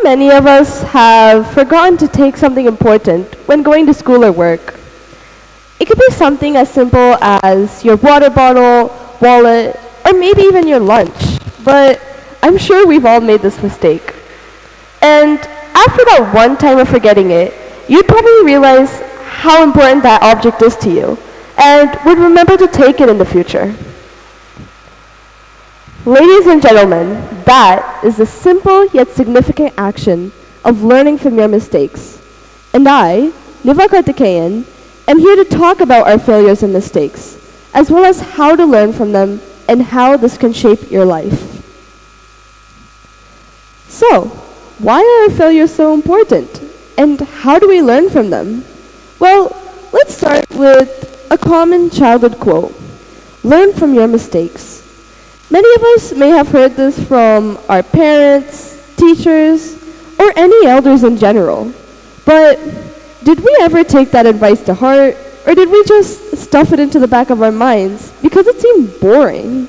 many of us have forgotten to take something important when going to school or work? It could be something as simple as your water bottle, wallet, or maybe even your lunch. But I'm sure we've all made this mistake. And after that one time of forgetting it, you'd probably realize how important that object is to you and would remember to take it in the future. Ladies and gentlemen, that is the simple yet significant action of learning from your mistakes. And I, Niva Karthikeyan, am here to talk about our failures and mistakes, as well as how to learn from them and how this can shape your life. So, why are our failures so important? And how do we learn from them? Well, let's start with a common childhood quote. Learn from your mistakes. Many of us may have heard this from our parents, teachers, or any elders in general. But did we ever take that advice to heart, or did we just stuff it into the back of our minds because it seemed boring?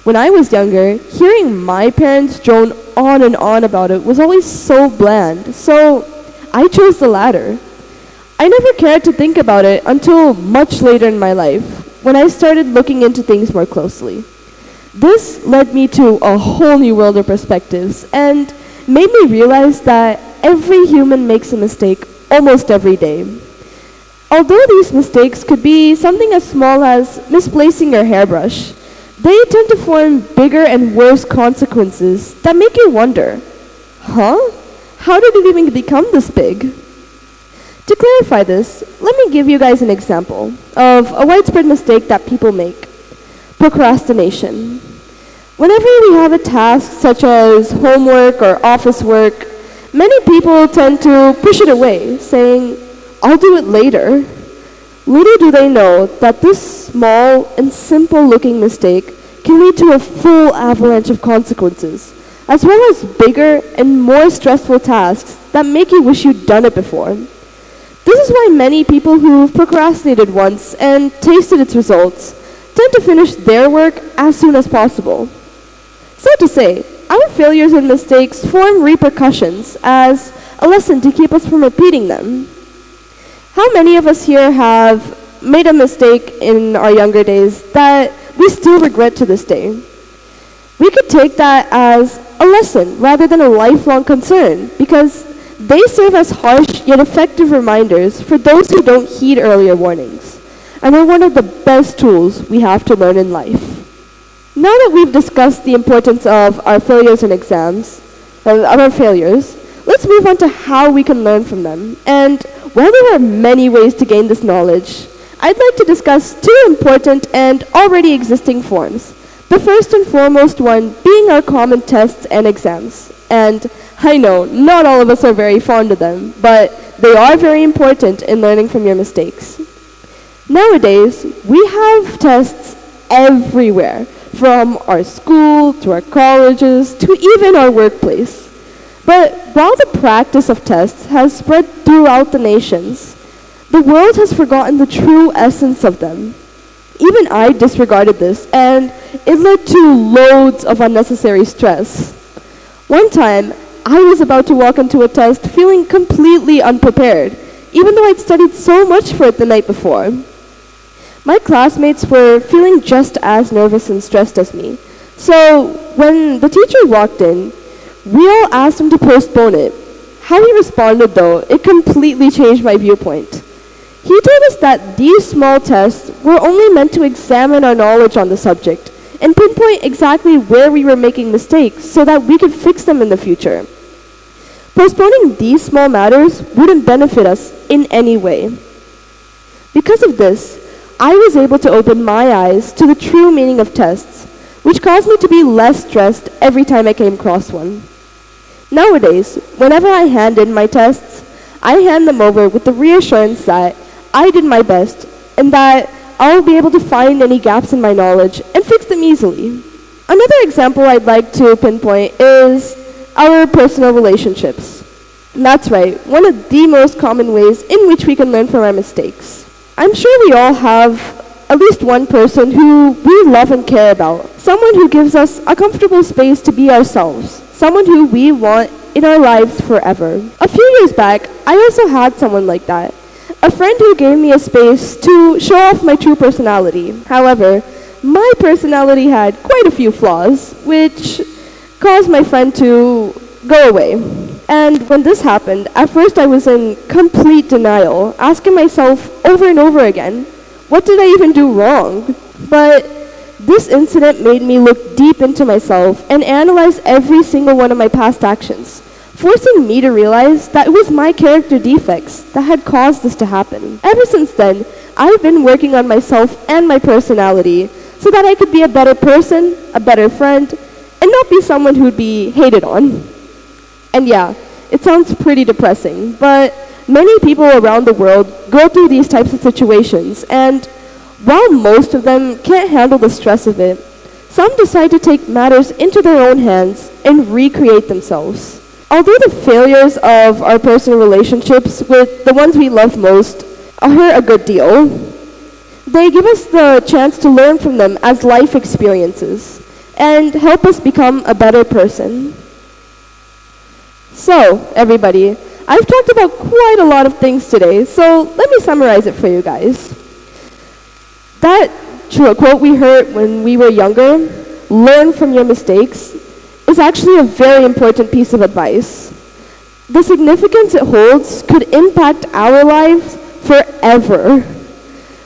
When I was younger, hearing my parents drone on and on about it was always so bland, so I chose the latter. I never cared to think about it until much later in my life, when I started looking into things more closely. This led me to a whole new world of perspectives and made me realize that every human makes a mistake almost every day. Although these mistakes could be something as small as misplacing your hairbrush, they tend to form bigger and worse consequences that make you wonder, how did it even become this big? To clarify this, let me give you guys an example of a widespread mistake that people make. Procrastination. Whenever we have a task such as homework or office work, many people tend to push it away, saying, "I'll do it later." Little do they know that this small and simple-looking mistake can lead to a full avalanche of consequences, as well as bigger and more stressful tasks that make you wish you'd done it before. This is why many people who've procrastinated once and tasted its results tend to finish their work as soon as possible. So to say, our failures and mistakes form repercussions as a lesson to keep us from repeating them. How many of us here have made a mistake in our younger days that we still regret to this day? We could take that as a lesson rather than a lifelong concern because they serve as harsh yet effective reminders for those who don't heed earlier warnings, and are one of the best tools we have to learn in life. Now that we've discussed the importance of our failures and exams, of our failures, let's move on to how we can learn from them. And while there are many ways to gain this knowledge, I'd like to discuss two important and already existing forms. The first and foremost one being our common tests and exams. And I know, not all of us are very fond of them, but they are very important in learning from your mistakes. Nowadays, we have tests everywhere, from our school, to our colleges, to even our workplace. But while the practice of tests has spread throughout the nations, the world has forgotten the true essence of them. Even I disregarded this, and it led to loads of unnecessary stress. One time, I was about to walk into a test feeling completely unprepared, even though I'd studied so much for it the night before. My classmates were feeling just as nervous and stressed as me. So when the teacher walked in, we all asked him to postpone it. How he responded, though, it completely changed my viewpoint. He told us that these small tests were only meant to examine our knowledge on the subject and pinpoint exactly where we were making mistakes so that we could fix them in the future. Postponing these small matters wouldn't benefit us in any way. Because of this, I was able to open my eyes to the true meaning of tests, which caused me to be less stressed every time I came across one. Nowadays, whenever I hand in my tests, I hand them over with the reassurance that I did my best and that I'll be able to find any gaps in my knowledge and fix them easily. Another example I'd like to pinpoint is our personal relationships. That's right, one of the most common ways in which we can learn from our mistakes. I'm sure we all have at least one person who we love and care about, someone who gives us a comfortable space to be ourselves, someone who we want in our lives forever. A few years back, I also had someone like that. A friend who gave me a space to show off my true personality. However, my personality had quite a few flaws, which caused my friend to go away. And when this happened, at first I was in complete denial, asking myself over and over again, what did I even do wrong? But this incident made me look deep into myself and analyze every single one of my past actions, forcing me to realize that it was my character defects that had caused this to happen. Ever since then, I've been working on myself and my personality so that I could be a better person, a better friend, and not be someone who'd be hated on. And yeah, it sounds pretty depressing, but many people around the world go through these types of situations, and while most of them can't handle the stress of it, some decide to take matters into their own hands and recreate themselves. Although the failures of our personal relationships with the ones we love most are a good deal, they give us the chance to learn from them as life experiences and help us become a better person. So, everybody, I've talked about quite a lot of things today, so let me summarize it for you guys. That quote we heard when we were younger, learn from your mistakes, is actually a very important piece of advice. The significance it holds could impact our lives forever.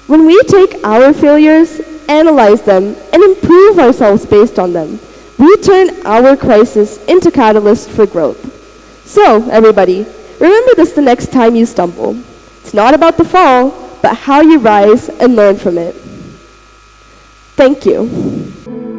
When we take our failures, analyze them, and improve ourselves based on them, we turn our crisis into catalysts for growth. So, everybody, remember this the next time you stumble. It's not about the fall, but how you rise and learn from it. Thank you.